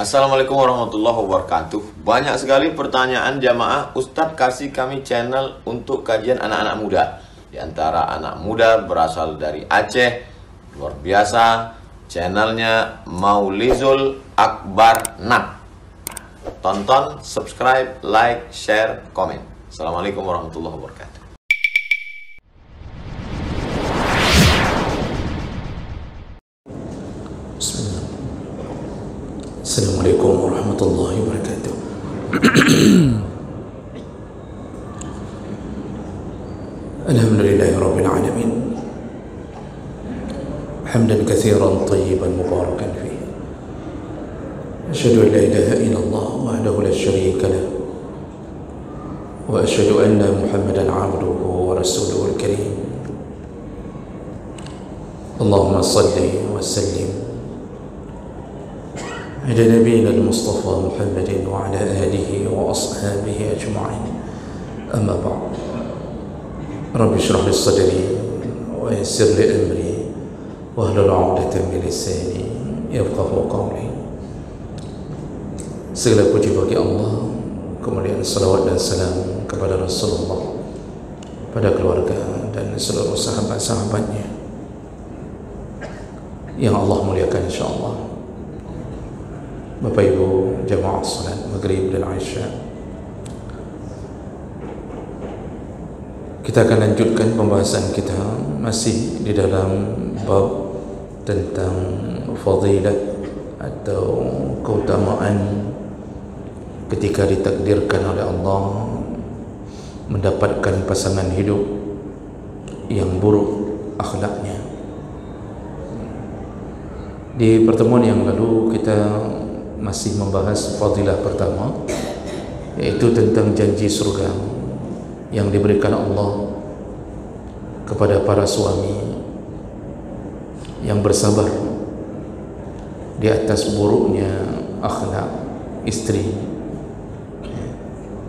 Assalamualaikum warahmatullahi wabarakatuh. Banyak sekali pertanyaan jamaah, Ustadz kasih kami channel untuk kajian anak-anak muda. Di antara anak muda berasal dari Aceh, luar biasa. Channelnya Maulizul Akbar Nak. Tonton, subscribe, like, share, komen. Assalamualaikum warahmatullahi wabarakatuh. Assalamualaikum warahmatullahi wabarakatuh. Alhamdulillahi rabbil alamin. Hamdan katsiran tayyiban mubarakan fihi. Asyhadu an la ilaha illallah wahdahu la syarika lah. Wa asyhadu anna Muhammadan 'abduhu wa rasuluhul karim. Allahumma shalli wa sallim على نبينا المصطفى محمد وعلى آله وأصحابه أجمعين. أما بعد، رب اشرح لي صدري ويسر لي أمري واحلل عقدة من لساني يفقهوا قولي. Segala puji bagi Allah, kemudian salawat dan salam kepada Rasulullah, pada keluarga dan seluruh sahabat-sahabatnya yang Allah muliakan insyaAllah. Bapak Ibu jamaah salat Maghrib dan Isya, kita akan lanjutkan pembahasan kita masih di dalam bab tentang fadilat atau keutamaan ketika ditakdirkan oleh Allah mendapatkan pasangan hidup yang buruk akhlaknya. Di pertemuan yang lalu kita masih membahas fadilah pertama, yaitu tentang janji surga yang diberikan Allah kepada para suami yang bersabar di atas buruknya akhlak istri.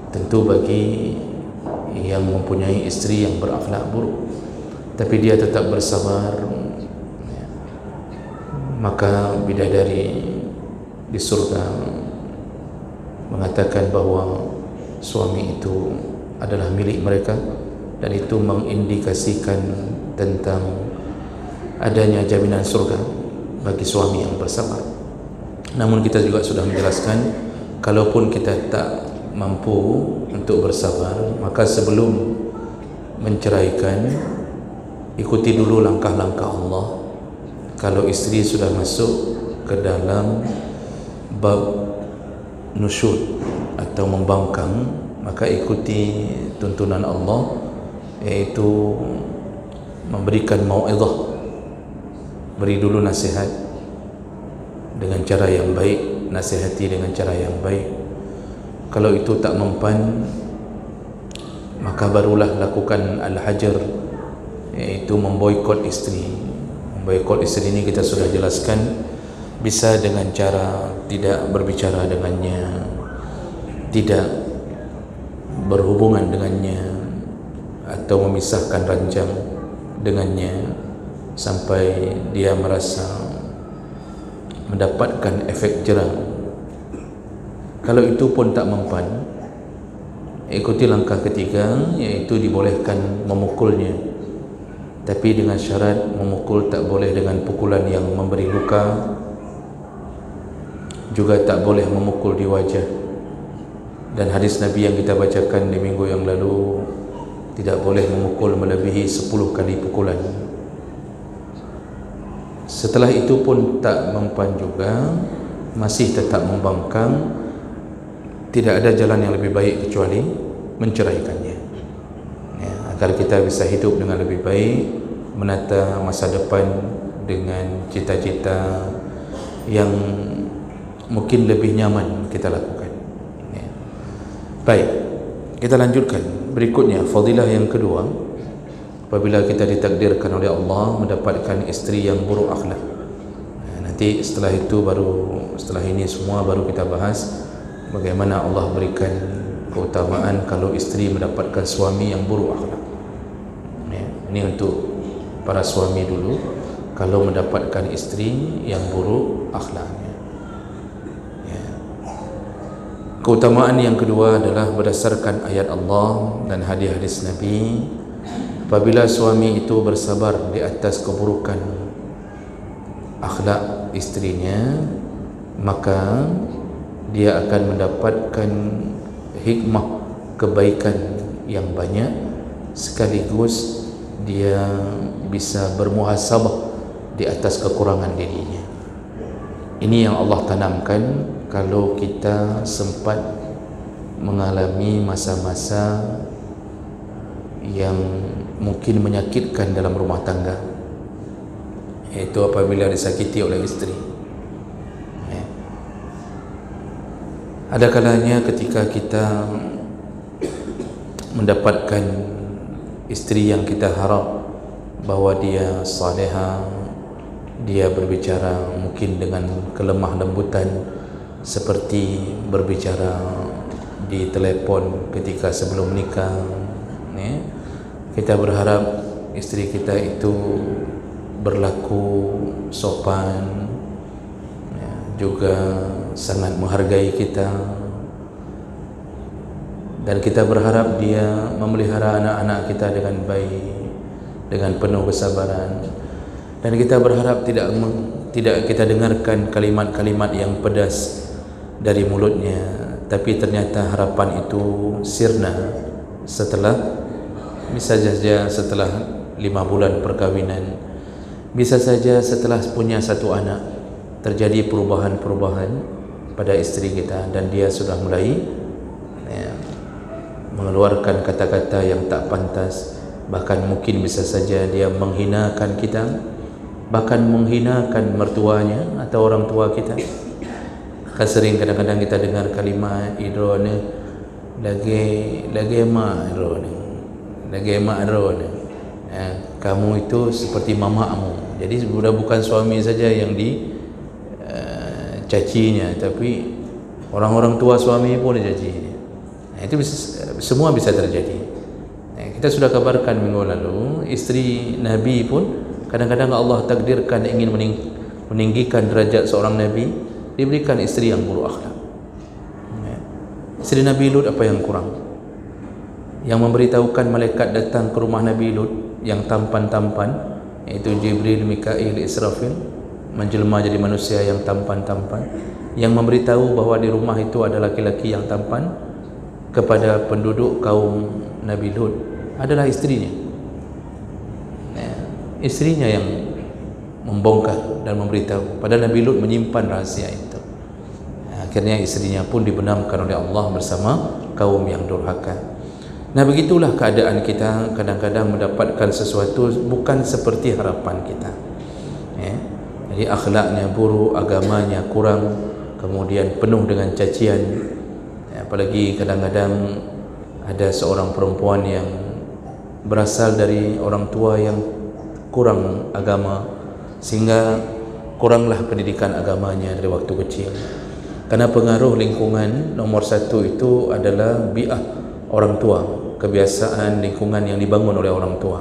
Tentu bagi yang mempunyai istri yang berakhlak buruk tapi dia tetap bersabar, maka bidadari di surga mengatakan bahwa suami itu adalah milik mereka, dan itu mengindikasikan tentang adanya jaminan surga bagi suami yang bersabar. Namun kita juga sudah menjelaskan, kalaupun kita tak mampu untuk bersabar, maka sebelum menceraikan ikuti dulu langkah-langkah Allah. Kalau istri sudah masuk ke dalam bab nusyud atau membangkang, maka ikuti tuntunan Allah, yaitu memberikan mau'izah, beri dulu nasihat dengan cara yang baik, nasihati dengan cara yang baik. Kalau itu tak mempan, maka barulah lakukan al-hajar, yaitu memboikot istri. Memboikot istri ini kita sudah jelaskan, bisa dengan cara tidak berbicara dengannya, tidak berhubungan dengannya, atau memisahkan ranjang dengannya sampai dia merasa mendapatkan efek jera. Kalau itu pun tak mempan, ikuti langkah ketiga, yaitu dibolehkan memukulnya, tapi dengan syarat memukul tak boleh dengan pukulan yang memberi luka, juga tak boleh memukul di wajah. Dan hadis Nabi yang kita bacakan di minggu yang lalu, tidak boleh memukul melebihi 10 kali pukulan. Setelah itu pun tak mempan juga, masih tetap membangkang, tidak ada jalan yang lebih baik kecuali menceraikannya, ya, agar kita bisa hidup dengan lebih baik, menata masa depan dengan cita-cita yang mungkin lebih nyaman kita lakukan, ya. Baik, kita lanjutkan. Berikutnya fadilah yang kedua, apabila kita ditakdirkan oleh Allah mendapatkan istri yang buruk akhlak. Nanti setelah itu setelah ini semua baru kita bahas bagaimana Allah berikan keutamaan kalau istri mendapatkan suami yang buruk akhlak, ya. Ini untuk para suami dulu, kalau mendapatkan istri yang buruk akhlaknya, ya. Keutamaan yang kedua adalah berdasarkan ayat Allah dan hadis-hadis Nabi, apabila suami itu bersabar di atas keburukan akhlak istrinya, maka dia akan mendapatkan hikmah kebaikan yang banyak, sekaligus dia bisa bermuhasabah di atas kekurangan dirinya. Ini yang Allah tanamkan kalau kita sempat mengalami masa-masa yang mungkin menyakitkan dalam rumah tangga, yaitu apabila disakiti oleh istri. Ada kalanya ketika kita mendapatkan istri yang kita harap bahwa dia salihah, dia berbicara mungkin dengan kelemah lembutan seperti berbicara di telepon ketika sebelum menikah, kita berharap istri kita itu berlaku sopan, juga sangat menghargai kita, dan kita berharap dia memelihara anak-anak kita dengan baik, dengan penuh kesabaran, dan kita berharap tidak kita dengarkan kalimat-kalimat yang pedas dari mulutnya, tapi ternyata harapan itu sirna setelah, bisa saja setelah 5 bulan perkahwinan, bisa saja setelah punya 1 anak, terjadi perubahan-perubahan pada istri kita dan dia sudah mulai mengeluarkan kata-kata yang tak pantas, bahkan mungkin bisa saja dia menghinakan kita, bahkan menghinakan mertuanya atau orang tua kita. Kan sering kadang-kadang kita dengar kalimat idrone lagi mak idrone, kamu itu seperti mamamu. Jadi sudah bukan suami saja yang cacinya, tapi orang-orang tua suami pun dicacinya. Itu semua bisa terjadi. Kita sudah kabarkan minggu lalu, istri Nabi pun kadang-kadang Allah takdirkan ingin meninggikan derajat seorang Nabi, diberikan istri yang buruk akhlak. Istri Nabi Lut apa yang kurang? Yang memberitahukan malaikat datang ke rumah Nabi Lut yang tampan-tampan, yaitu Jibril, Mikail, Israfil, menjelma jadi manusia yang tampan-tampan, yang memberitahu bahwa di rumah itu ada laki-laki yang tampan kepada penduduk kaum Nabi Lut adalah istrinya. Istrinya yang membongkar dan memberitahu, padahal Nabi Lut menyimpan rahasia itu. Akhirnya istrinya pun dibenamkan oleh Allah bersama kaum yang durhaka. Nah, begitulah keadaan kita kadang-kadang mendapatkan sesuatu bukan seperti harapan kita. Jadi akhlaknya buruk, agamanya kurang, kemudian penuh dengan cacian. Apalagi kadang-kadang ada seorang perempuan yang berasal dari orang tua yang kurang agama, sehingga kuranglah pendidikan agamanya dari waktu kecil. Karena pengaruh lingkungan nomor 1 itu adalah bi'ah orang tua, kebiasaan lingkungan yang dibangun oleh orang tua.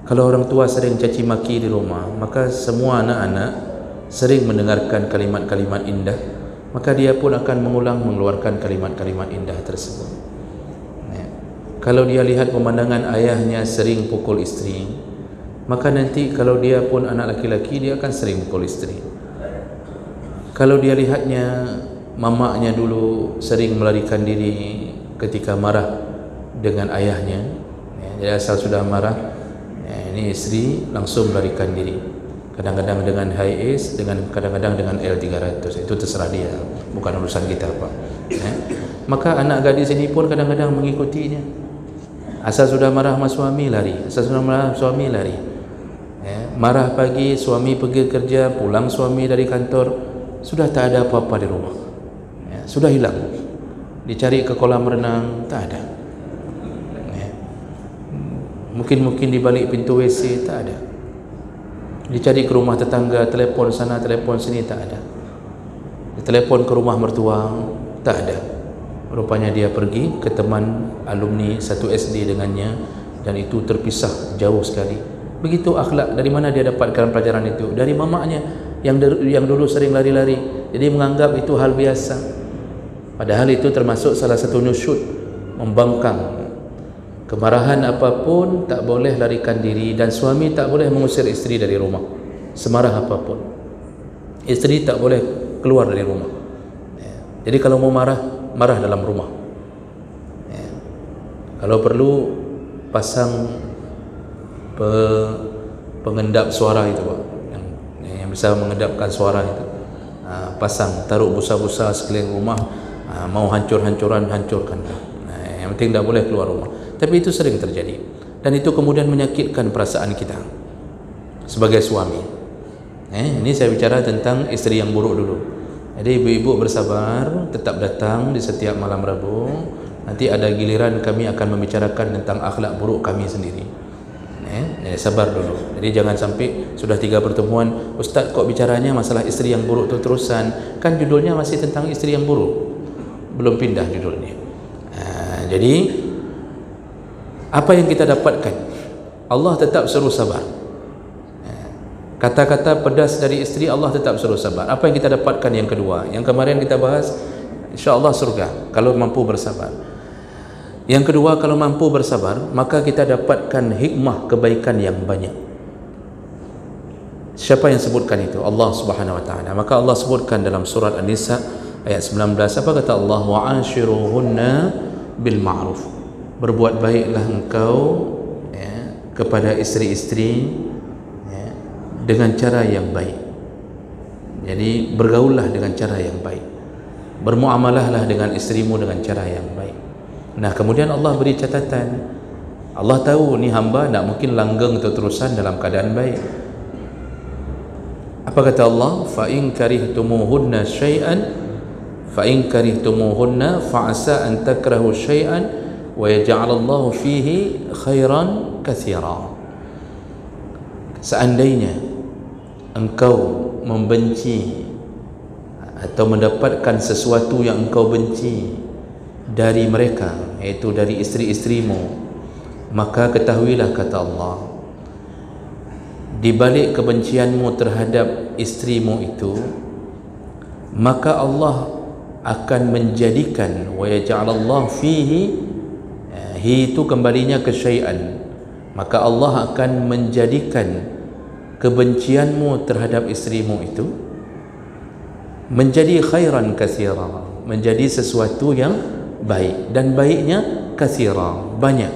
Kalau orang tua sering caci maki di rumah, maka semua anak-anak sering mendengarkan kalimat-kalimat indah, maka dia pun akan mengeluarkan kalimat-kalimat indah tersebut. Kalau dia lihat pemandangan ayahnya sering pukul istri, maka nanti kalau dia pun anak laki-laki, dia akan sering pukul istri. Kalau dia lihatnya mamaknya dulu sering melarikan diri ketika marah dengan ayahnya, jadi asal sudah marah, ini istri langsung melarikan diri, kadang-kadang dengan high ace, kadang-kadang dengan L300. Itu terserah dia, bukan urusan kita, Pak. Maka anak gadis ini pun kadang-kadang mengikutinya. Asal sudah marah sama suami, lari. Asal sudah marah suami, lari. Marah pagi, suami pergi kerja, pulang suami dari kantor, sudah tak ada apa-apa di rumah, sudah hilang. Dicari ke kolam renang, tak ada. Mungkin di balik pintu WC, tak ada. Dicari ke rumah tetangga, telepon sana, telepon sini, tak ada. Ditelepon ke rumah mertua, tak ada. Rupanya dia pergi ke teman alumni satu SD dengannya, dan itu terpisah jauh sekali. Begitu akhlak. Dari mana dia dapatkan pelajaran itu? Dari mamaknya yang dulu sering lari-lari, jadi menganggap itu hal biasa. Padahal itu termasuk salah satu nusyud, membangkang. Kemarahan apapun tak boleh larikan diri, dan suami tak boleh mengusir isteri dari rumah semarah apapun. Isteri tak boleh keluar dari rumah. Jadi kalau mau marah, marah dalam rumah. Kalau perlu pasang pengendap suara itu, Pak, yang bisa mengendapkan suara itu. Pasang, taruh busa-busa sekeliling rumah. Mau hancur-hancuran, hancurkanlah. Yang penting tak boleh keluar rumah. Tapi itu sering terjadi, dan itu kemudian menyakitkan perasaan kita sebagai suami. Ini saya bicara tentang isteri yang buruk dulu. Jadi ibu-ibu bersabar, tetap datang di setiap malam Rabu. Nanti ada giliran kami akan membicarakan tentang akhlak buruk kami sendiri. Sabar dulu. Jadi jangan sampai sudah 3 pertemuan, Ustaz kok bicaranya masalah isteri yang buruk tu terusan. Kan judulnya masih tentang isteri yang buruk, belum pindah judulnya. Jadi apa yang kita dapatkan? Allah tetap suruh sabar. Kata-kata pedas dari isteri Allah tetap suruh sabar. Apa yang kita dapatkan yang kedua? Yang kemarin kita bahas, insya-Allah surga kalau mampu bersabar. Yang kedua, kalau mampu bersabar, maka kita dapatkan hikmah kebaikan yang banyak. Siapa yang sebutkan itu? Allah Subhanahu wa taala. Maka Allah sebutkan dalam surat An-Nisa ayat 19, apa kata Allah? Wa'ashiruhunna bil ma'ruf. Berbuat baiklah engkau kepada isteri-isteri dengan cara yang baik. Jadi bergaullah dengan cara yang baik, bermuamalahlah dengan istrimu dengan cara yang baik. Nah, kemudian Allah beri catatan. Allah tahu ni hamba tak mungkin langgeng terus-terusan dalam keadaan baik. Apa kata Allah? Fa in karihtumuhunna syai'an fa in karihtumuhunna fa asa an takrahu syai'an wa yaj'alallahu fihi khairan katsira. Seandainya engkau membenci atau mendapatkan sesuatu yang engkau benci dari mereka, iaitu dari isteri-isterimu, maka ketahuilah, kata Allah, di balik kebencianmu terhadap istrimu itu, maka Allah akan menjadikan, wa yaj'alallahu fihi, hi itu kembalinya ke syai'an, maka Allah akan menjadikan kebencianmu terhadap istrimu itu menjadi khairan katsira, menjadi sesuatu yang baik, dan baiknya katsira, banyak.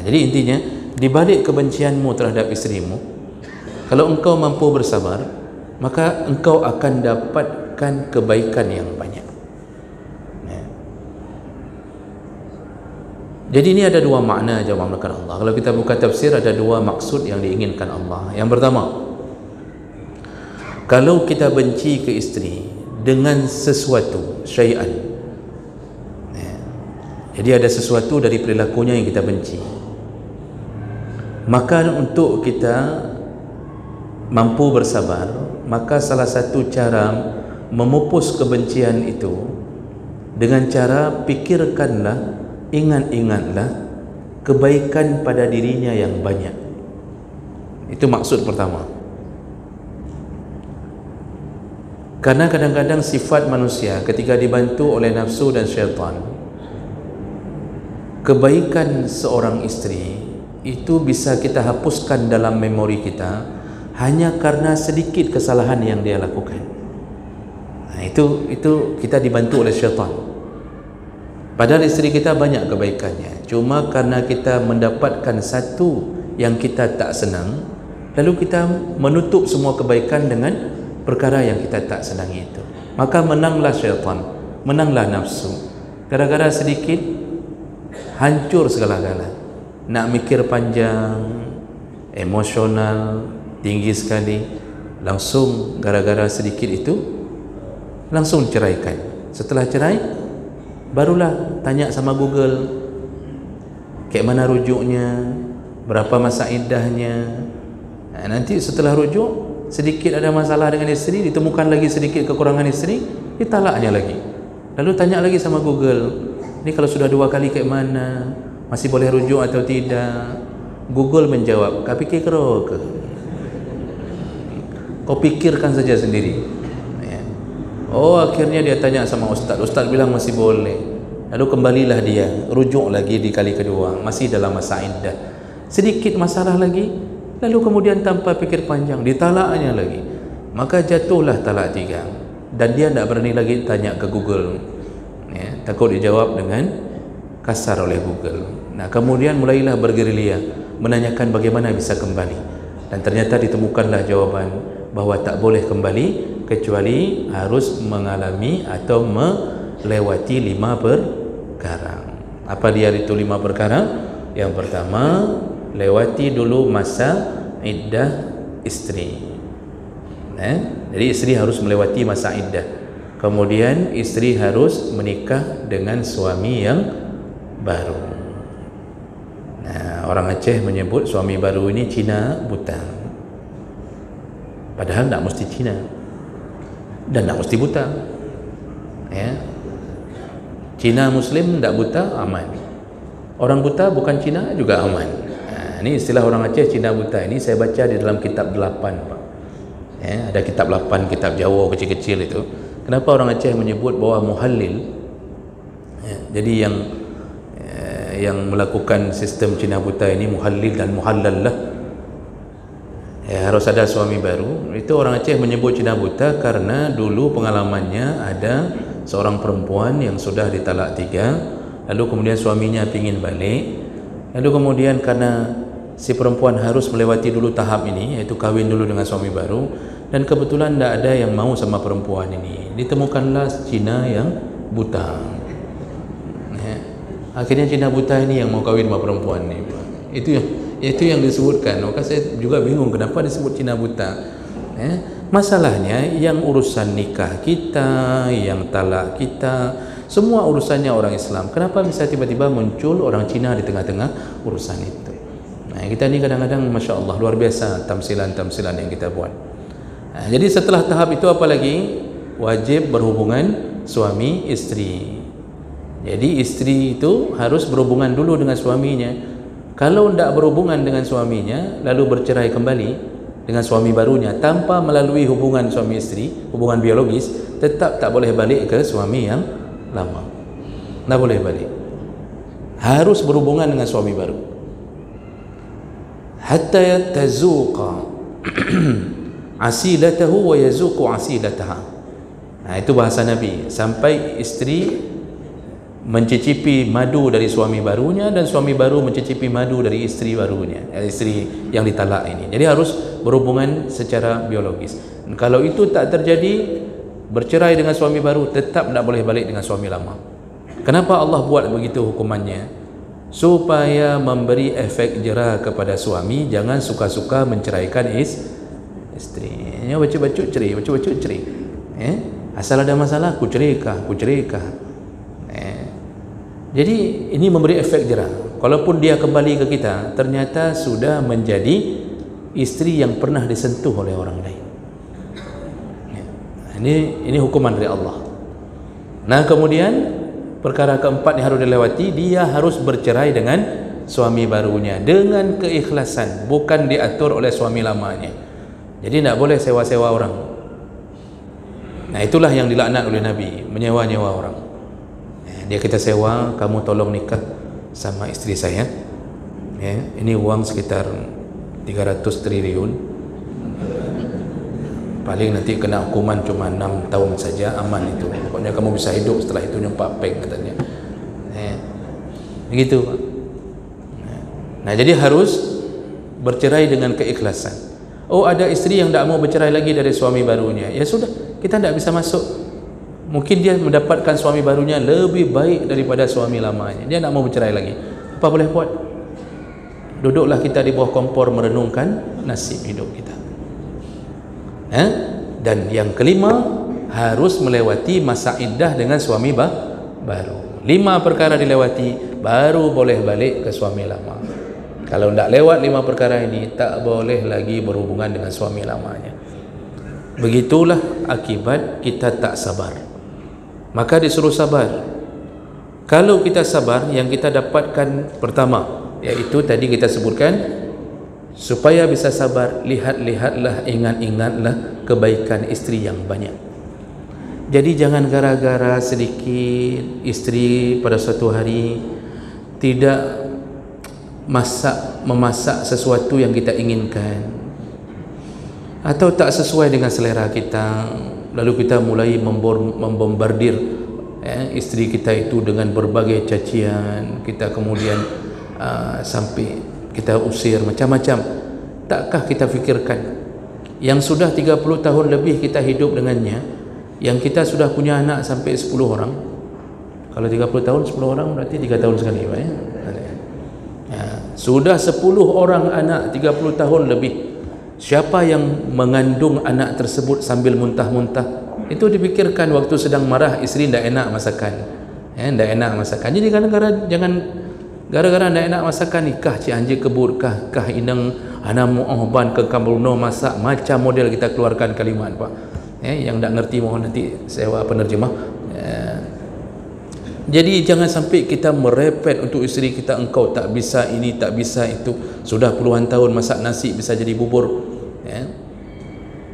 Jadi intinya, di balik kebencianmu terhadap istrimu, kalau engkau mampu bersabar, maka engkau akan dapatkan kebaikan yang banyak. Jadi ini ada 2 makna jawab melakukan Allah. Kalau kita buka tafsir, ada 2 maksud yang diinginkan Allah. Yang pertama, kalau kita benci ke isteri dengan sesuatu syai'an, jadi ada sesuatu dari perilakunya yang kita benci, maka untuk kita mampu bersabar, maka salah satu cara memupus kebencian itu dengan cara pikirkanlah, ingat-ingatlah kebaikan pada dirinya yang banyak. Itu maksud pertama. Karena kadang-kadang sifat manusia ketika dibantu oleh nafsu dan syaitan, kebaikan seorang istri itu bisa kita hapuskan dalam memori kita hanya karena sedikit kesalahan yang dia lakukan. Itu kita dibantu oleh syaitan. Padahal istri kita banyak kebaikannya, cuma karena kita mendapatkan satu yang kita tak senang, lalu kita menutup semua kebaikan dengan perkara yang kita tak senangi itu. Maka menanglah syaitan, menanglah nafsu. Gara-gara sedikit hancur segala-gala. Nak mikir panjang, emosional tinggi sekali, langsung gara-gara sedikit itu langsung ceraikan. Setelah cerai, barulah tanya sama Google, kayak mana rujuknya, berapa masa iddahnya. Nanti setelah rujuk, sedikit ada masalah dengan isteri, ditemukan lagi sedikit kekurangan isteri, ditalaknya lagi. Lalu tanya lagi sama Google, ini kalau sudah 2 kali kayak mana, masih boleh rujuk atau tidak? Google menjawab, kau pikir kau pikirkan saja sendiri. Oh, akhirnya dia tanya sama ustaz. Ustaz bilang masih boleh. Lalu kembalilah dia, rujuk lagi di kali kedua, masih dalam masa iddah. Sedikit masalah lagi, lalu kemudian tanpa fikir panjang ditalaknya lagi. Maka jatuhlah talak 3. Dan dia tidak berani lagi tanya ke Google, ya, takut dijawab dengan kasar oleh Google. Nah, kemudian mulailah bergerilya menanyakan bagaimana bisa kembali. Dan ternyata ditemukanlah jawaban bahwa tak boleh kembali kecuali harus mengalami atau melewati 5 perkara. Apa dia itu 5 perkara? Yang pertama, lewati dulu masa iddah istri. Jadi istri harus melewati masa iddah. Kemudian istri harus menikah dengan suami yang baru. Nah, orang Aceh menyebut suami baru ini Cina buta. Padahal tak mesti Cina dan tak mesti buta, ya. Cina Muslim tak buta, aman. Orang buta bukan Cina juga aman. Nah, ini istilah orang Aceh Cina buta. Ini saya baca di dalam kitab 8, Pak. Ya, ada kitab 8, kitab Jawa kecil-kecil itu. Kenapa orang Aceh menyebut bahwa muhallil, ya, jadi yang melakukan sistem Cina buta ini muhallil dan muhallal lah, ya, harus ada suami baru. Itu orang Aceh menyebut Cina buta karena dulu pengalamannya ada seorang perempuan yang sudah ditalak 3, lalu kemudian suaminya ingin balik, lalu kemudian karena si perempuan harus melewati dulu tahap ini, yaitu kahwin dulu dengan suami baru, dan kebetulan tidak ada yang mau sama perempuan ini, ditemukanlah Cina yang buta. Ya. Akhirnya Cina buta ini yang mau kahwin sama perempuan ini. Itu yang disebutkan. Maka saya juga bingung kenapa disebut Cina buta. Ya. Masalahnya yang urusan nikah kita, yang talak kita, semua urusannya orang Islam. Kenapa bisa tiba-tiba muncul orang Cina di tengah-tengah urusan itu? Nah, kita ni kadang-kadang Masya Allah luar biasa tamsilan-tamsilan yang kita buat. Nah, jadi setelah tahap itu apa lagi? Wajib berhubungan suami istri. Jadi istri itu harus berhubungan dulu dengan suaminya. Kalau tidak berhubungan dengan suaminya lalu bercerai kembali dengan suami barunya tanpa melalui hubungan suami istri, hubungan biologis, tetap tak boleh balik ke suami yang lama. Tak boleh balik. Harus berhubungan dengan suami baru. Hatta tazuqa asilatahu wa yazuqu asilataha. Nah, itu bahasa Nabi, sampai istri mencicipi madu dari suami barunya dan suami baru mencicipi madu dari istri barunya, istri yang ditalak ini. Jadi harus berhubungan secara biologis. Dan kalau itu tak terjadi, bercerai dengan suami baru, tetap tidak boleh balik dengan suami lama. Kenapa Allah buat begitu hukumannya? Supaya memberi efek jera kepada suami, jangan suka-suka menceraikan istri. Ini baca-baca cerai, baca-baca cerai. Asal ada masalah, ku ceraikan. Jadi ini memberi efek jera. Kalaupun dia kembali ke kita, ternyata sudah menjadi istri yang pernah disentuh oleh orang lain. Ini hukuman dari Allah. Nah, kemudian perkara keempat yang harus dilewati, dia harus bercerai dengan suami barunya dengan keikhlasan, bukan diatur oleh suami lamanya. Jadi tidak boleh sewa-sewa orang. Nah, itulah yang dilaknat oleh Nabi, menyewa-nyewa orang. Dia kita sewa, kamu tolong nikah sama istri saya. Ya, ini uang sekitar 300 triliun. Paling nanti kena hukuman cuma 6 tahun saja, aman itu. Pokoknya kamu bisa hidup setelah itu nyempak peng katanya. Begitu. Nah, jadi harus bercerai dengan keikhlasan. Oh, ada istri yang tidak mau bercerai lagi dari suami barunya. Ya sudah, kita tidak bisa masuk. Mungkin dia mendapatkan suami barunya lebih baik daripada suami lamanya. Dia tidak mau bercerai lagi. Apa boleh buat? Duduklah kita di bawah kompor merenungkan nasib hidup kita. Dan yang kelima, harus melewati masa iddah dengan suami baru. 5 perkara dilewati, baru boleh balik ke suami lama. Kalau tidak lewat 5 perkara ini, tak boleh lagi berhubungan dengan suami lamanya. Begitulah akibat kita tak sabar. Maka disuruh sabar. Kalau kita sabar, yang kita dapatkan pertama, yaitu tadi kita sebutkan, supaya bisa sabar, lihat-lihatlah, ingat-ingatlah kebaikan istri yang banyak. Jadi jangan gara-gara sedikit istri pada suatu hari tidak memasak sesuatu yang kita inginkan atau tak sesuai dengan selera kita, lalu kita mulai membombardir istri kita itu dengan berbagai cacian, kita kemudian sampai kita usir macam-macam. Takkah kita fikirkan yang sudah 30 tahun lebih kita hidup dengannya, yang kita sudah punya anak sampai 10 orang. Kalau 30 tahun 10 orang berarti 3 tahun sekali, Pak, ya? Sudah 10 orang anak 30 tahun lebih. Siapa yang mengandung anak tersebut sambil muntah-muntah? Itu dipikirkan waktu sedang marah, istri tidak enak masakan. Tidak enak masakan. Jadi jangan gara-gara tidak enak masakan nikah cik anjir kebut kah indang ana mu'ahban ke kamruno masak macam model kita keluarkan kalimat, Pak. Yang tak ngerti mohon nanti sewa penerjemah. Jadi jangan sampai kita merepet untuk isteri kita, engkau tak bisa ini, tak bisa itu. Sudah puluhan tahun masak nasi bisa jadi bubur.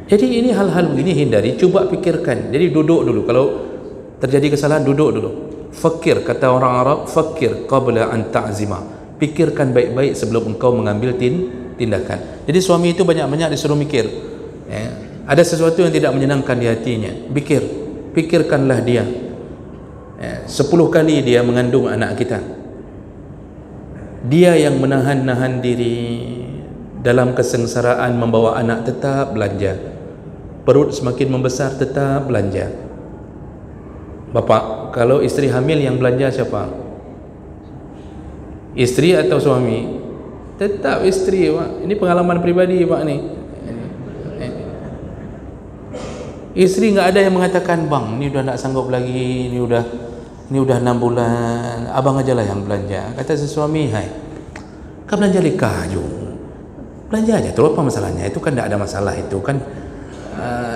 Jadi ini hal-hal begini hindari, cuba pikirkan. Jadi duduk dulu, kalau terjadi kesalahan duduk dulu. Fakir, kata orang Arab, fakir qabla an ta'zima. Pikirkan baik-baik sebelum engkau mengambil tindakan. Jadi suami itu banyak-banyak disuruh mikir. Ada sesuatu yang tidak menyenangkan di hatinya, pikirkanlah dia. 10 kali dia mengandung anak kita, dia yang menahan diri dalam kesengsaraan membawa anak, tetap belanja. Perut semakin membesar, tetap belanja. Bapak, kalau istri hamil yang belanja siapa? Istri atau suami? Tetap istri, Pak. Ini pengalaman pribadi, Pak, nih. Istri nggak ada yang mengatakan, bang, ini udah tak sanggup lagi, ini udah 6 bulan, abang aja lah yang belanja. Kata si suami, hai, kau belanja likah juga, belanja aja, terus apa masalahnya? Itu kan tidak ada masalah, itu kan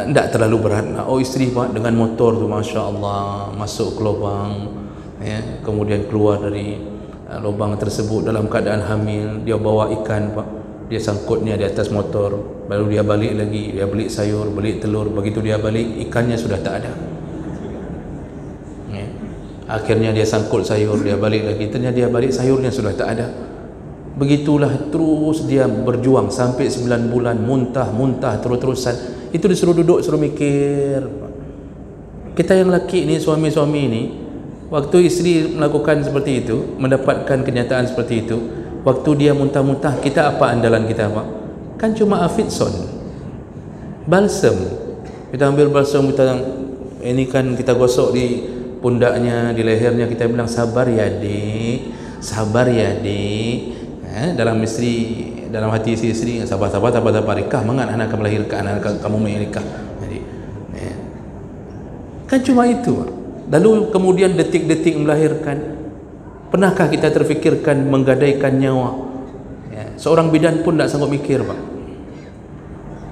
tidak terlalu berat. Oh, istri, Pak, dengan motor tu, masya Allah, masuk ke lubang, kemudian keluar dari lubang tersebut dalam keadaan hamil. Dia bawa ikan, Pak, dia sangkutnya di atas motor, baru dia balik lagi, dia beli sayur, beli telur. Begitu dia balik, ikannya sudah tak ada. Akhirnya dia sangkut sayur, dia balik lagi, ternyata dia balik, sayurnya sudah tak ada. Begitulah terus dia berjuang sampai 9 bulan, muntah terus-terusan. Itu disuruh duduk, suruh mikir. Kita yang laki ni, suami-suami ini, waktu isteri melakukan seperti itu, mendapatkan kenyataan seperti itu, waktu dia muntah-muntah, kita apa andalan kita, Pak? Kan cuma afidson, balsam. Kita ambil balsam, ini kan kita gosok di pundaknya, di lehernya, kita bilang sabar ya dek, sabar ya dek. Dalam hati istri, sabar nikah, mangat anak akan melahirkan, anak kamu menikah. Jadi kan cuma itu. Lalu kemudian detik-detik melahirkan, pernahkah kita terfikirkan menggadaikan nyawa? Seorang bidan pun tak sanggup mikir, Pak.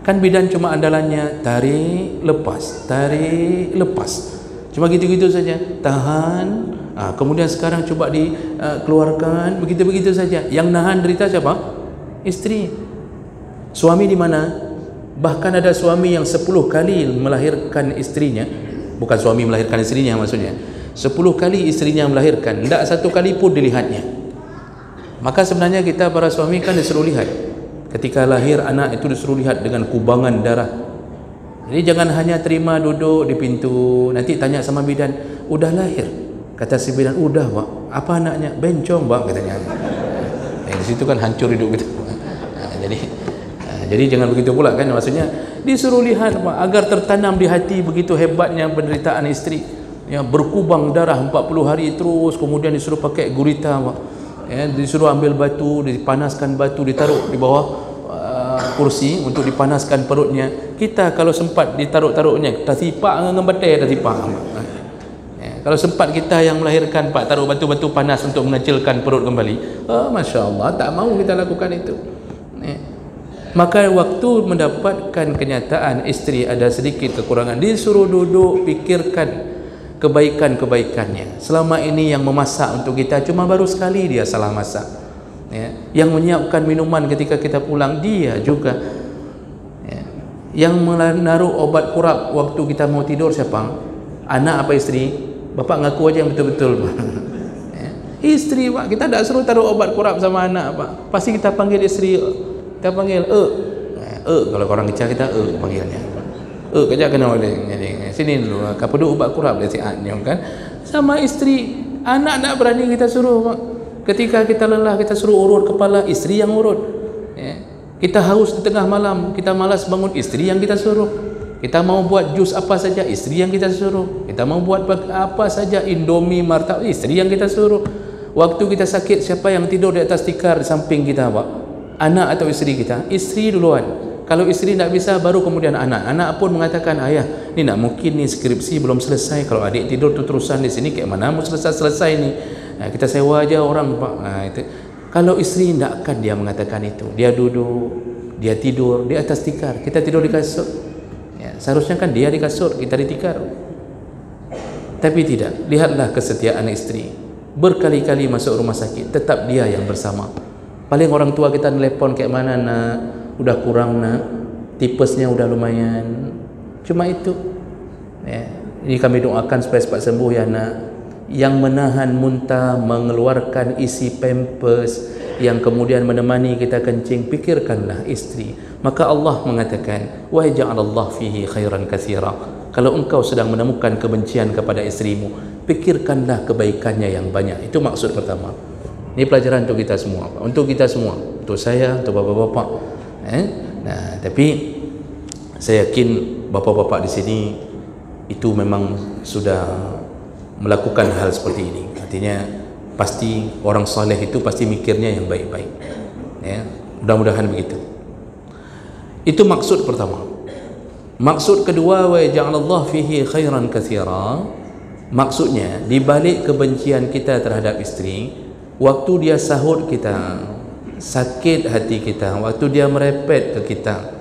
Kan bidan cuma andalannya tarik lepas, cuma gitu-gitu saja, tahan. Kemudian sekarang coba dikeluarkan, begitu-begitu saja. Yang nahan derita siapa? Istri. Suami di mana? Bahkan ada suami yang 10 kali melahirkan istrinya, bukan suami melahirkan istrinya maksudnya, 10 kali istrinya melahirkan, tidak 1 kali pun dilihatnya. Maka sebenarnya kita para suami kan disuruh lihat. Ketika lahir anak itu disuruh lihat dengan kubangan darah. Jadi jangan hanya terima duduk di pintu, nanti tanya sama bidan, udah lahir? Kata si bidan, udah, Pak. Apa anaknya? Bencong, Pak, katanya. Di situ kan hancur hidup kita. Jadi jangan begitu pula kan, maksudnya disuruh lihat, Pak, agar tertanam di hati begitu hebatnya penderitaan istri. Berkubang darah 40 hari terus, kemudian disuruh pakai gurita, Pak. Disuruh ambil batu, dipanaskan batu, ditaruh di bawah kursi untuk dipanaskan perutnya. Kita kalau sempat ditaruh-taruhnya, tertipak dengan batai, tertipak. Kalau sempat kita yang melahirkan, Pak, taruh batu-batu panas untuk mengecilkan perut kembali. Masya Allah, tak mau kita lakukan itu. Maka waktu mendapatkan kenyataan istri ada sedikit kekurangan, disuruh duduk, pikirkan kebaikan-kebaikannya. Selama ini yang memasak untuk kita cuma baru sekali dia salah masak. Yang menyiapkan minuman ketika kita pulang dia juga. Yang menaruh obat kurap waktu kita mau tidur siapa? Anak apa isteri? Bapak ngaku aja yang betul-betul. Isteri Pak, kita tak suruh taruh obat kurap sama anak Pak. Pasti kita panggil isteri, kita panggil kalau orang kecil kita panggilnya. Kejap kena oleh sini dulu, kau duduk ubat kurap dia si anyong kan. Sama isteri, anak tak berani kita suruh Pak. Ketika kita lelah, kita suruh urut kepala, isteri yang urut. Kita haus di tengah malam, kita malas bangun, isteri yang kita suruh. Kita mau buat jus apa saja, isteri yang kita suruh. Kita mau buat apa saja, indomie, martabak, isteri yang kita suruh. Waktu kita sakit, siapa yang tidur di atas tikar di samping kita Pak? Anak atau isteri kita? Isteri duluan. Kalau isteri tak bisa, baru kemudian anak. Anak pun mengatakan, ayah, ni nak mungkin ni skripsi belum selesai. Kalau adik tidur tu terusan di sini, kayak mana mau selesai ni? Kita sewa aja orang Pak. Itu. Kalau isteri tak akan dia mengatakan itu. Dia duduk, dia tidur di atas tikar. Kita tidur di kasut. Seharusnya kan dia di kasut, kita di tikar. Tapi tidak. Lihatlah kesetiaan isteri. Berkali-kali masuk rumah sakit, tetap dia yang bersama. Paling orang tua kita nelpon kayak mana nak, udah kurang nak, tipesnya udah lumayan, cuma itu ini kami doakan supaya cepat sembuh ya nak. Yang menahan muntah, mengeluarkan isi pampers, yang kemudian menemani kita kencing, pikirkanlah istri. Maka Allah mengatakan, wa ja'alallahu fihi khairan katsira. Kalau engkau sedang menemukan kebencian kepada istrimu, pikirkanlah kebaikannya yang banyak. Itu maksud pertama. Ini pelajaran untuk kita semua, untuk kita semua, untuk saya, untuk bapak-bapak. Nah, tapi saya yakin bapak-bapak di sini itu memang sudah melakukan hal seperti ini. Artinya pasti orang soleh itu pasti mikirnya yang baik-baik. Mudah-mudahan begitu. Itu maksud pertama. Maksud kedua, wa ja'alallahu fihi khairan katsira. Maksudnya di balik kebencian kita terhadap isteri, waktu dia sahut kita, sakit hati kita, waktu dia merepet ke kita,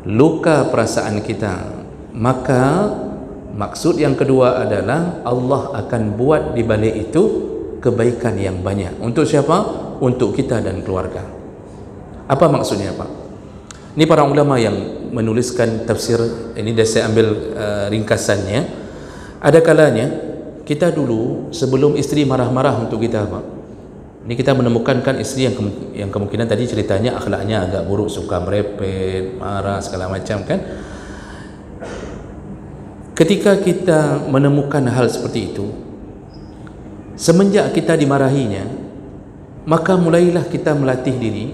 luka perasaan kita, maka maksud yang kedua adalah Allah akan buat di balik itu kebaikan yang banyak. Untuk siapa? Untuk kita dan keluarga. Apa maksudnya Pak? Ini para ulama yang menuliskan tafsir ini, dan saya ambil ringkasannya. Ada kalanya kita dulu sebelum isteri marah-marah untuk kita Pak, ini kita menemukan kan isteri yang kemungkinan tadi ceritanya akhlaknya agak buruk, suka merepet, marah segala macam kan. Ketika kita menemukan hal seperti itu, semenjak kita dimarahinya, maka mulailah kita melatih diri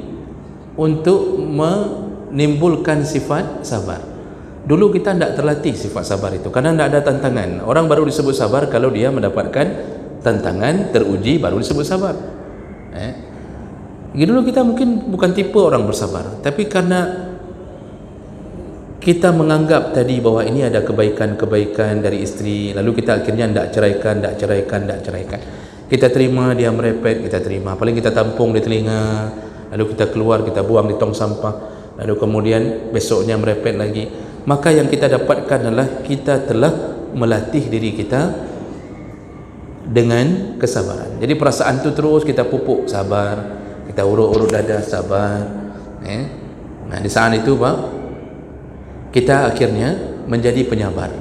untuk menimbulkan sifat sabar. Dulu kita tidak terlatih sifat sabar itu karena tidak ada tantangan. Orang baru disebut sabar kalau dia mendapatkan tantangan, teruji, baru disebut sabar. Dulu kita mungkin bukan tipe orang bersabar, tapi karena kita menganggap tadi bahwa ini ada kebaikan-kebaikan dari isteri, lalu kita akhirnya tidak ceraikan. Kita terima dia merepet, kita terima. Paling kita tampung di telinga, lalu kita keluar, kita buang di tong sampah, lalu kemudian besoknya merepet lagi. Maka yang kita dapatkan adalah kita telah melatih diri kita dengan kesabaran. Jadi perasaan itu terus kita pupuk, sabar, kita urut-urut dada, sabar. Nah di saat itu Pak, kita akhirnya menjadi penyabar.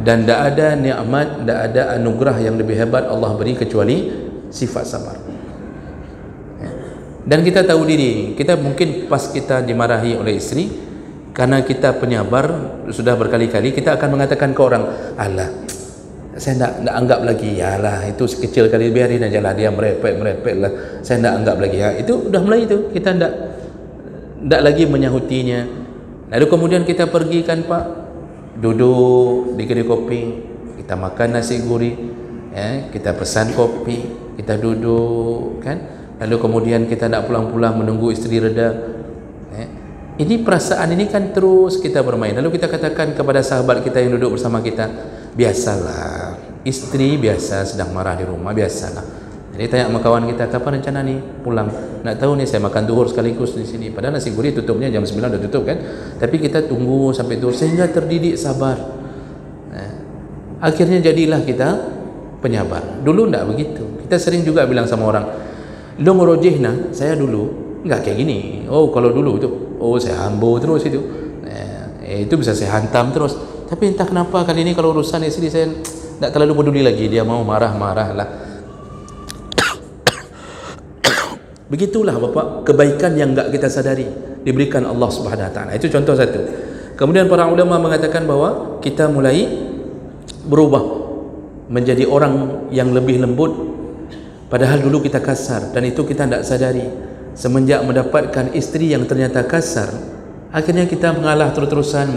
Dan tidak ada nikmat, tidak ada anugerah yang lebih hebat Allah beri kecuali sifat sabar. Dan kita tahu diri, kita mungkin pas kita dimarahi oleh istri, karena kita penyabar sudah berkali-kali, kita akan mengatakan ke orang, alah, saya tidak anggap lagi, yalah itu sekecil kali, biarin aja lah dia merepet lah, saya tidak anggap lagi. Itu udah mulai itu, kita tidak lagi menyahutinya. Lalu kemudian kita pergi kan Pak, duduk di kedai kopi, kita makan nasi gurih, kita pesan kopi, kita duduk kan, lalu kemudian kita tidak pulang-pulang menunggu istri reda. Ini perasaan ini kan terus kita bermain. Lalu kita katakan kepada sahabat kita yang duduk bersama kita, biasalah, istri biasa sedang marah di rumah, biasalah. Jadi tanya sama kawan kita, kapan rencana nih pulang? Nak tahu nih saya makan duhur sekaligus di sini. Padahal nasi gurih tutupnya jam 9 udah tutup kan. Tapi kita tunggu sampai duhur sehingga terdidik sabar. Akhirnya jadilah kita penyabar. Dulu enggak begitu. Kita sering juga bilang sama orang, "Lu ngorojihna, saya dulu enggak kayak gini." Oh, kalau dulu itu, oh saya hambo terus itu. Itu bisa saya hantam terus. Tapi entah kenapa kali ini kalau urusan isteri saya tak terlalu peduli lagi. Dia mau marah-marah lah. Begitulah Bapak, kebaikan yang enggak kita sadari diberikan Allah Subhanahu Wa Taala. Itu contoh satu. Kemudian para ulama mengatakan bahawa kita mulai berubah menjadi orang yang lebih lembut, padahal dulu kita kasar, dan itu kita tidak sadari. Semenjak mendapatkan isteri yang ternyata kasar, akhirnya kita mengalah terus-terusan,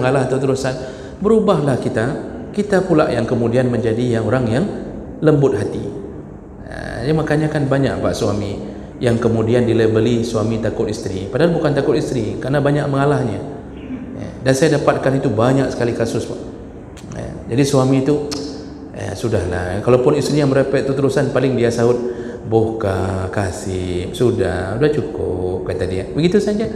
berubahlah kita pula yang kemudian menjadi orang yang lembut hati. Jadi makanya kan banyak Pak suami yang kemudian dilabeli suami takut isteri, padahal bukan takut isteri, karena banyak mengalahnya. Dan saya dapatkan itu banyak sekali kasus Pak. Jadi suami itu sudahlah, kalaupun isteri yang merepek itu terusan, paling dia sahut, buka, kasih, sudah cukup, kata dia. Begitu saja.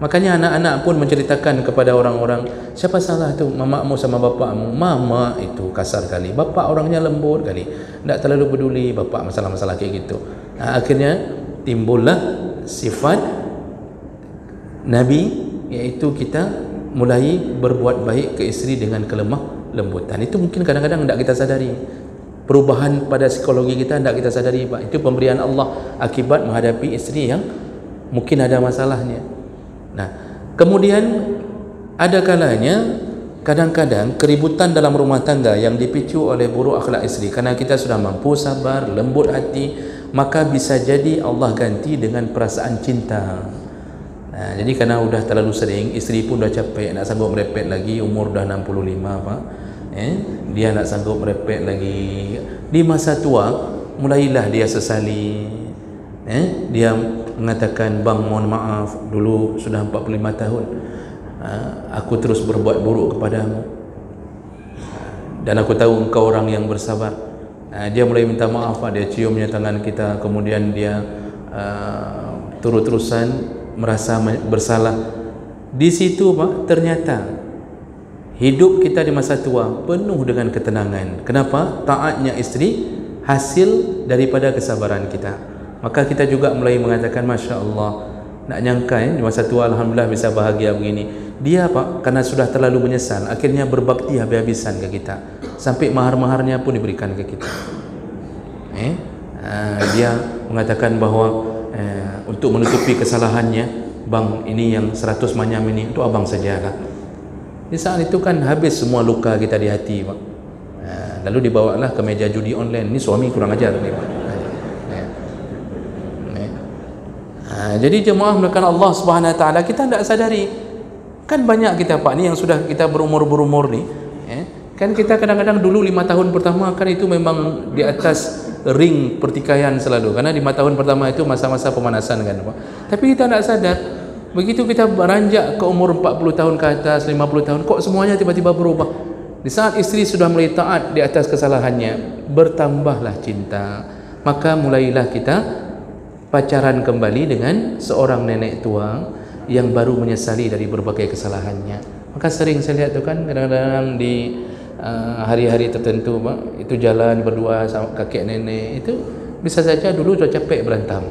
Makanya anak-anak pun menceritakan kepada orang-orang, siapa salah tu, mamamu sama bapakmu? Mama itu kasar kali, bapak orangnya lembut kali, tidak terlalu peduli bapak masalah-masalah kayak gitu. Akhirnya timbullah sifat Nabi, yaitu kita mulai berbuat baik ke isteri dengan kelemah lembutan. Itu mungkin kadang-kadang tidak kita sadari. Perubahan pada psikologi kita tidak kita sadari Pak. Itu pemberian Allah akibat menghadapi isteri yang mungkin ada masalahnya. Nah, kemudian ada kalanya kadang-kadang keributan dalam rumah tangga yang dipicu oleh buruk akhlak isteri, karena kita sudah mampu sabar, lembut hati, maka bisa jadi Allah ganti dengan perasaan cinta. Nah, jadi karena sudah terlalu sering, isteri pun dah capek, nak sanggup merepek lagi, umur dah 65 Pak. Dia nak sanggup merepek lagi. Di masa tua mulailah dia sesali. Dia mengatakan, bang mohon maaf, dulu sudah 45 tahun aku terus berbuat buruk kepadamu, dan aku tahu engkau orang yang bersabar. Dia mulai minta maaf Pak. Dia ciumnya tangan kita, kemudian dia terus-terusan merasa bersalah. Di situ Pak, ternyata hidup kita di masa tua penuh dengan ketenangan. Kenapa? Taatnya isteri hasil daripada kesabaran kita. Maka kita juga mulai mengatakan, Masya Allah, nak nyangka di masa tua Alhamdulillah bisa bahagia begini. Dia Pak, karena sudah terlalu menyesal, akhirnya berbakti habis-habisan ke kita, sampai mahar-maharnya pun diberikan ke kita. Dia mengatakan bahawa untuk menutupi kesalahannya, bang ini yang 100 manyam ini untuk abang sajalah. Di saat itu kan habis semua luka kita di hati Pak. Lalu dibawalah ke meja judi online. Ini suami kurang ajar nih Pak. Jadi jemaah melakukan Allah Subhanahu Wa Taala, kita tidak sadari. Kan banyak kita Pak ni yang sudah kita berumur ni, kan kita kadang-kadang dulu 5 tahun pertama kan itu memang di atas ring pertikaian selalu, karena 5 tahun pertama itu masa-masa pemanasan kan Pak. Tapi kita tidak sadar, begitu kita beranjak ke umur 40 tahun ke atas, 50 tahun, kok semuanya tiba-tiba berubah. Di saat isteri sudah mulai taat di atas kesalahannya, bertambahlah cinta. Maka mulailah kita pacaran kembali dengan seorang nenek tua yang baru menyesali dari berbagai kesalahannya. Maka sering saya lihat tu kan, kadang-kadang di hari-hari tertentu Pak, itu jalan berdua sama kakek nenek, itu bisa saja dulu sudah capek berantem,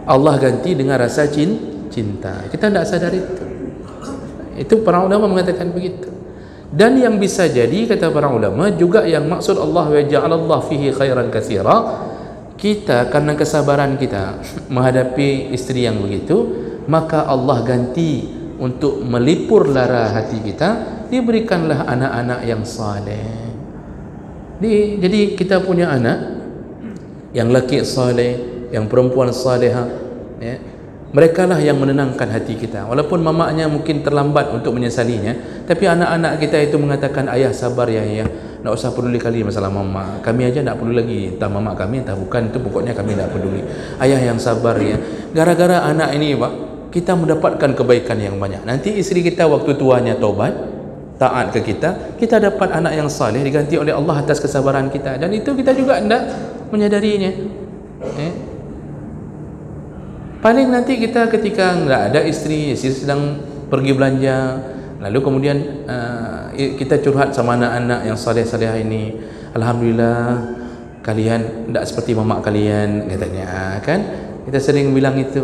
Allah ganti dengan rasa cinta. Kita tidak sadar itu. Itu para ulama mengatakan begitu. Dan yang bisa jadi, kata para ulama, juga yang maksud Allah wa ja'alallahu fihi khairan katsira, kita karena kesabaran kita menghadapi isteri yang begitu, maka Allah ganti untuk melipur lara hati kita, diberikanlah anak-anak yang saleh. Jadi kita punya anak yang laki saleh, yang perempuan salehah, mereka lah yang menenangkan hati kita. Walaupun mamanya mungkin terlambat untuk menyesalinya, tapi anak-anak kita itu mengatakan, ayah sabar ya ayah, tak usah peduli kali masalah mama, kami aja tak peduli lagi, entah mama kami entah bukan, itu pokoknya kami tak peduli. Ayah yang sabar ya. Gara-gara anak ini Pak, kita mendapatkan kebaikan yang banyak. Nanti isteri kita waktu tuanya taubat, taat ke kita, kita dapat anak yang saleh diganti oleh Allah atas kesabaran kita, dan itu kita juga tidak menyadarinya. Paling nanti kita ketika tidak ada isteri sedang pergi belanja, lalu kemudian kita curhat sama anak-anak yang saleh-saleh ini, alhamdulillah kalian tidak seperti mama kalian, katanya kan. Kita sering bilang itu,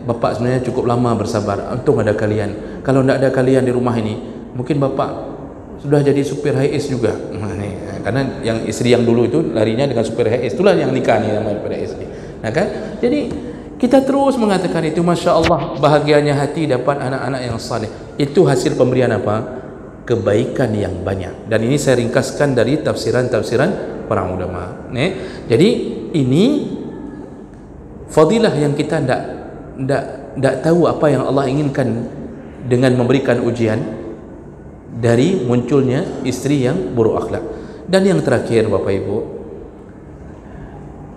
bapak sebenarnya cukup lama bersabar, untung ada kalian. Kalau tidak ada kalian di rumah ini, mungkin bapak sudah jadi supir HIS juga. Karena yang istri yang dulu itu larinya dengan supir HIS, itulah yang nikah nih sama supir HIS nih. Nah kan, jadi kita terus mengatakan itu, Masya Allah, bahagianya hati dapat anak-anak yang saleh. Itu hasil pemberian apa? Kebaikan yang banyak. Dan ini saya ringkaskan dari tafsiran-tafsiran para ulama. Jadi ini fadilah yang kita tidak tahu apa yang Allah inginkan dengan memberikan ujian dari munculnya istri yang buruk akhlak. Dan yang terakhir, Bapak Ibu,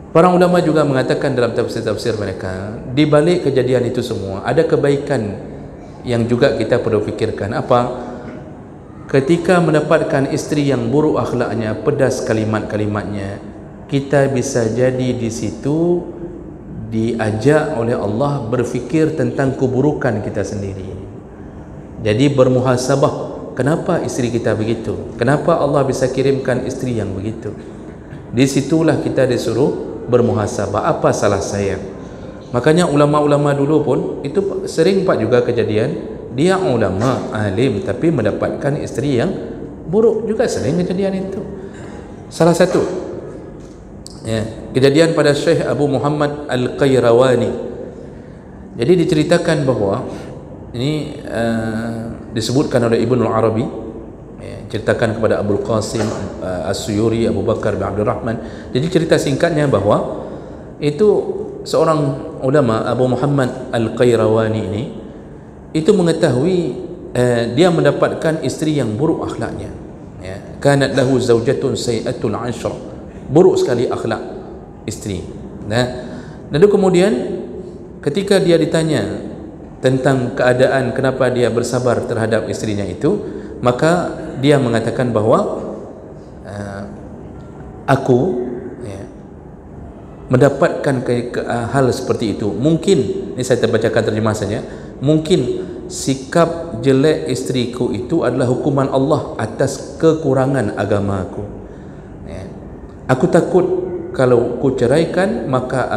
para ulama juga mengatakan dalam tafsir-tafsir mereka, di balik kejadian itu semua ada kebaikan yang juga kita perlu fikirkan. Apa? Ketika mendapatkan istri yang buruk akhlaknya, pedas kalimat-kalimatnya, kita bisa jadi di situ diajak oleh Allah berfikir tentang keburukan kita sendiri. Jadi bermuhasabah, kenapa istri kita begitu? Kenapa Allah bisa kirimkan istri yang begitu? Disitulah kita disuruh bermuhasabah, apa salah saya? Makanya ulama-ulama dulu pun itu sering Pak juga kejadian, dia ulama alim tapi mendapatkan istri yang buruk, juga sering kejadian itu. Salah satu kejadian pada Syekh Abu Muhammad Al-Qayrawani. Jadi diceritakan bahawa ini disebutkan oleh Ibnu Arabi, ceritakan kepada Abul Qasim As-Suyuri, Abu Bakar bin Abdul Rahman. Jadi cerita singkatnya bahawa itu seorang ulama, Abu Muhammad Al-Qayrawani ini, itu mengetahui dia mendapatkan istri yang buruk akhlaknya. Kanat lahu zaujatun sayi'atul 'ashra, buruk sekali akhlak istri. Lalu kemudian ketika dia ditanya tentang keadaan kenapa dia bersabar terhadap istrinya itu, maka dia mengatakan bahawa aku mendapatkan hal seperti itu. Mungkin, ini saya terbacakan terjemah saja, mungkin sikap jelek istriku itu adalah hukuman Allah atas kekurangan agamaku. Aku takut kalau ku ceraikan, maka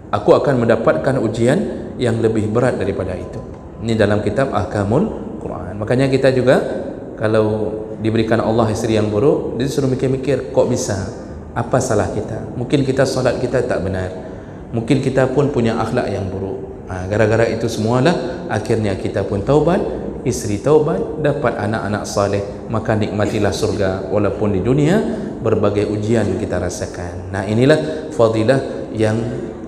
aku akan mendapatkan ujian yang lebih berat daripada itu. Ini dalam kitab Ahkamul Quran. Makanya kita juga kalau diberikan Allah istri yang buruk, dia suruh mikir-mikir, kok bisa? Apa salah kita? Mungkin kita solat kita tak benar, mungkin kita pun punya akhlak yang buruk. Gara-gara itu semualah akhirnya kita pun taubat, istri taubat, dapat anak-anak saleh, maka nikmatilah surga walaupun di dunia berbagai ujian kita rasakan. Nah, inilah fadilah yang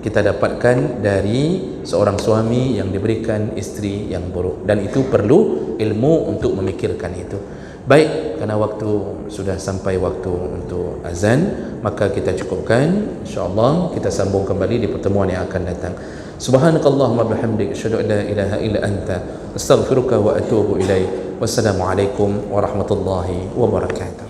kita dapatkan dari seorang suami yang diberikan istri yang buruk, dan itu perlu ilmu untuk memikirkan itu. Baik, karena waktu sudah sampai waktu untuk azan, maka kita cukupkan. InsyaAllah kita sambung kembali di pertemuan yang akan datang. Subhanakallahumma bihamdik, asyhadu an la ilaha illa anta, astaghfiruka wa atubu ilaik. Wassalamualaikum warahmatullahi wabarakatuh.